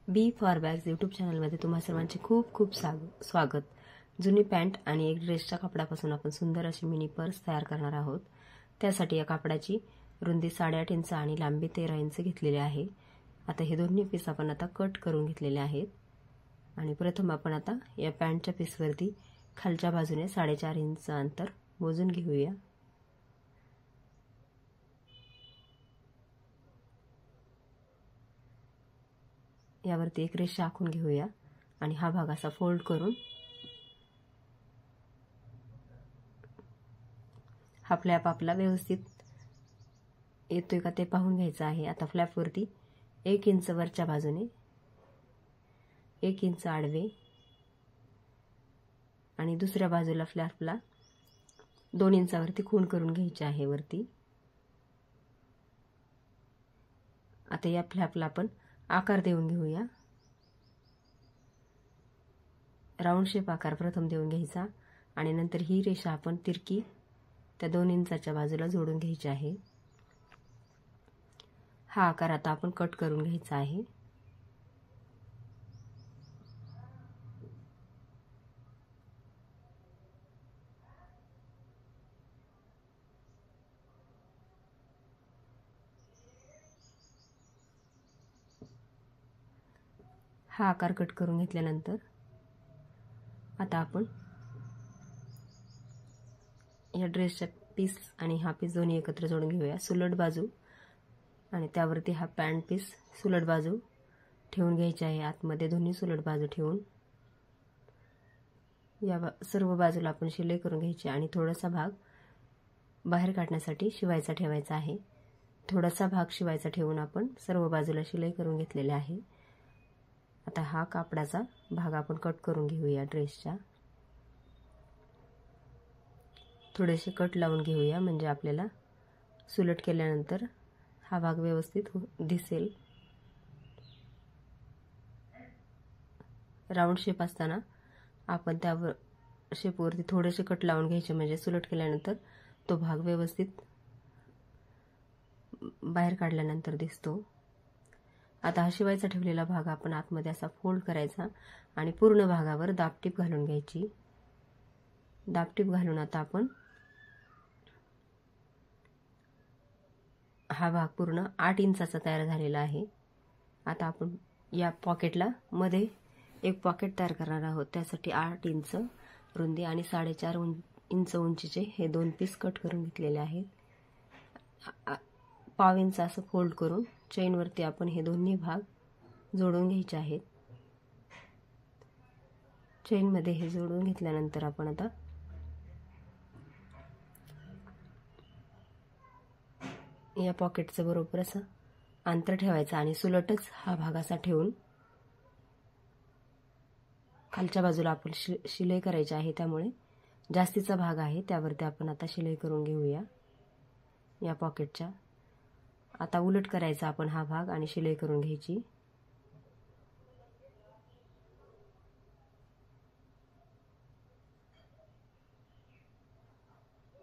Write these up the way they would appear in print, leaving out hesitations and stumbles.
B for bags YouTube चॅनलमध्ये तुम्हा सर्वांचे खूप खूप स्वागत। जुनी पॅन्ट आणि एक ड्रेसच्या कापडापासून आपण सुंदर अशी मिनी पर्स तयार करणार आहोत। त्यासाठी या कापडाची रुंदी 8.5 इंच आणि लांबी 13 इंच घेतलेली आहे। आता हे दोन्ही पीस आपण आता कट करून घेतलेले आहेत आणि प्रथम आपण आता या पॅन्टच्या पीसवरती खालच्या बाजूने 4.5 इंच अंतर मोजून घेऊया। यावरती एक रेषा आखून घेऊया आणि हा भाग असा फोल्ड करून हा फ्लॅप आपला व्यवस्थित येतोय का ते पाहून घ्यायचा आहे। आता फ्लॅपवरती 1 इंच वरच्या बाजूने 1 इंच आडवे आणि दुसऱ्या बाजूला फ्लॅपला 2 इंचावरती खूण करून घ्यायची आहे वरती। आता या फ्लॅपला आपण आकार देऊन घेऊया। राउंड शेप आकार प्रथम देऊन घ्यायचा आणि नंतर ही रेषा आपण तिरकी त्या 2 इंचाच्या बाजूला जोडून घ्यायची आहे। हा आकार आता आपण कट करून घ्यायचा आहे। हा आकार कट करून घेतल्यानंतर आता आपण या ड्रेसच्या पीस आणि हा पीस दोन्ही एकत्र जोडून घेऊया। सुलट बाजू आणि त्यावरती हा पॅन्ट पीस सुलट बाजू ठेवून घ्यायची आहे। आतमध्ये दोन्ही सुलट बाजू ठेवून या सर्व बाजूला आपण शिलाई करून घ्यायची आणि थोडासा भाग बाहेर काढण्यासाठी शिवायचा ठेवायचा आहे। थोडासा भाग शिवायचा ठेवून आपण सर्व बाजूला शिलाई करून घेतलेली आहे। आता हा कापडाचा भाग आपण कट करून घेऊया। ड्रेसच्या थोडेसे कट लावून घेऊया म्हणजे आपल्याला सुलट केल्यानंतर हा भाग व्यवस्थित दिसेल। राउंड शेप असताना आपण त्या शेपवरती थोडेसे कट लावून घ्यायचे म्हणजे सुलट केल्यानंतर तो भाग व्यवस्थित बाहेर काढल्यानंतर दिसतो। आता हा शिवायचा ठेवलेला भाग आपण आतमध्ये असा फोल्ड करायचा आणि पूर्ण भागावर दाबटीप घालून घ्यायची। दाबटीप घालून आता आपण हा भाग पूर्ण 8 इंचाचा तयार झालेला आहे। आता आपण या पॉकेटला मध्ये एक पॉकेट तयार करणार आहोत। त्यासाठी 8 इंच रुंदी आणि 4.5 इंच उंचीचे हे 2 पीस कट करून घेतलेले आहेत। पाव इंच असं फोल्ड करून चेनवरती आपण हे दोन्ही भाग जोडून घ्यायचे आहेत। चेनमध्ये हे जोडून घेतल्यानंतर आपण आता या पॉकेटचं बरोबर असं अंतर ठेवायचं आणि सुलटच हा भाग असा ठेवून खालच्या बाजूला आपण शिलाई करायची आहे। त्यामुळे जास्तीचा भाग आहे त्यावरती आपण आता शिलाई करून घेऊया या पॉकेटच्या। आता उलट करायचा आपण हा भाग आणि शिलाई करून घ्यायची।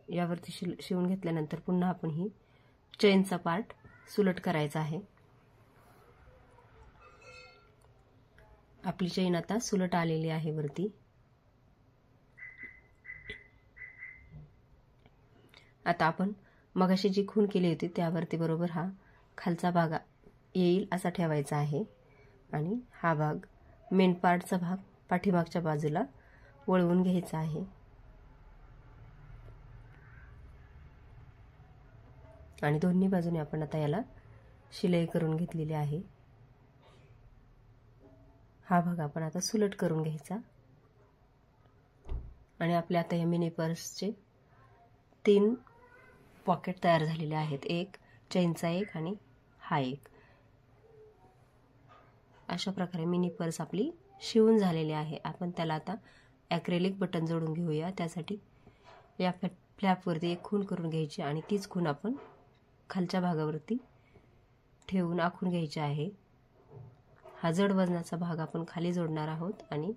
यावरती शिवून घेतल्यानंतर पुन्हा आपण ही चेनचा पार्ट सुलट करायचा आहे। आपली चेन आता सुलट आलेली आहे वरती। आता आपण मगाशी जी खूण केली होती त्यावरती बरोबर हा खालचा भाग येईल असा ठेवायचा आहे आणि हा भाग मेन पार्टचा भाग पाठीमागच्या बाजूला वळवून घ्यायचा आहे आणि दोन्ही बाजूने आपण आता याला शिलाई करून घेतलेली आहे। हा भाग आपण आता सुलट करून घ्यायचा आणि आपल्या आता या मिनी पर्सचे 3 पॉकेट तयार झालेले आहेत। एक चेनचा एक आणि हा एक। अशा प्रकारे मिनी पर्स आपली शिवून झालेली आहे। आपण त्याला आता ॲक्रेलिक बटन जोडून घेऊया। त्यासाठी या फ्लॅपवरती एक खूण करून घ्यायची आणि तीच खूण आपण खालच्या भागावरती ठेवून आखून घ्यायची आहे। हा जड वजनाचा भाग आपण खाली जोडणार आहोत आणि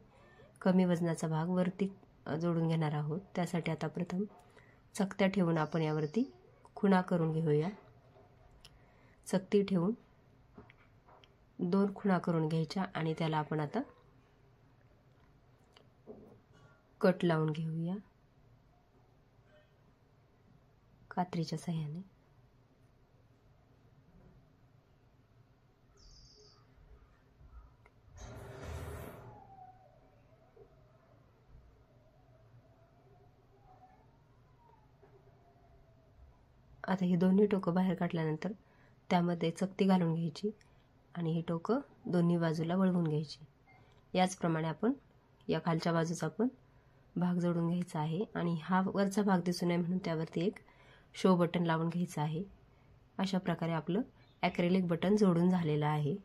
कमी वजनाचा भाग वरती जोडून घेणार आहोत। त्यासाठी आता प्रथम चकत्या ठेवून आपण यावरती खुणा करून घेऊया। चकती ठेवून 2 खुणा करून घ्यायच्या आणि त्याला आपण आता कट लावून घेऊया कात्रीच्या सहाय्याने। आता ही दोन्ही टोकं बाहेर काढल्यानंतर त्यामध्ये चकती घालून घ्यायची आणि ही टोकं दोन्ही बाजूला वळवून घ्यायची। याचप्रमाणे आपण या खालच्या बाजूचा पण भाग जोडून घ्यायचा आहे आणि हा वरचा भाग दिसू नये म्हणून त्यावरती एक शो बटन लावून घ्यायचं आहे। अशा प्रकारे आपलं ॲक्रेलिक बटन जोडून झालेलं आहे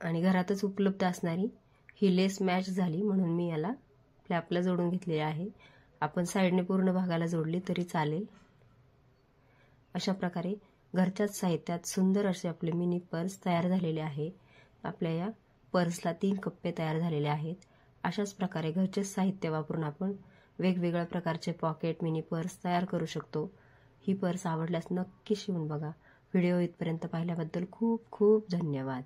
आणि घरातच उपलब्ध असणारी ही लेस मॅच झाली म्हणून मी याला फ्लॅपला जोडून घेतलेले आहे। आपण साईडने पूर्ण भागाला जोडली तरी चालेल। अशा प्रकारे घरच्याच साहित्यात सुंदर असे आपले मिनी पर्स तयार झालेले आहे। आपल्या या पर्सला 3 कप्पे तयार झालेले आहेत। अशाच प्रकारे घरचेच साहित्य वापरून आपण वेगवेगळ्या प्रकारचे पॉकेट मिनी पर्स तयार करू शकतो। ही पर्स आवडल्यास नक्की शिवून बघा। व्हिडिओ इथपर्यंत पाहिल्याबद्दल खूप खूप धन्यवाद।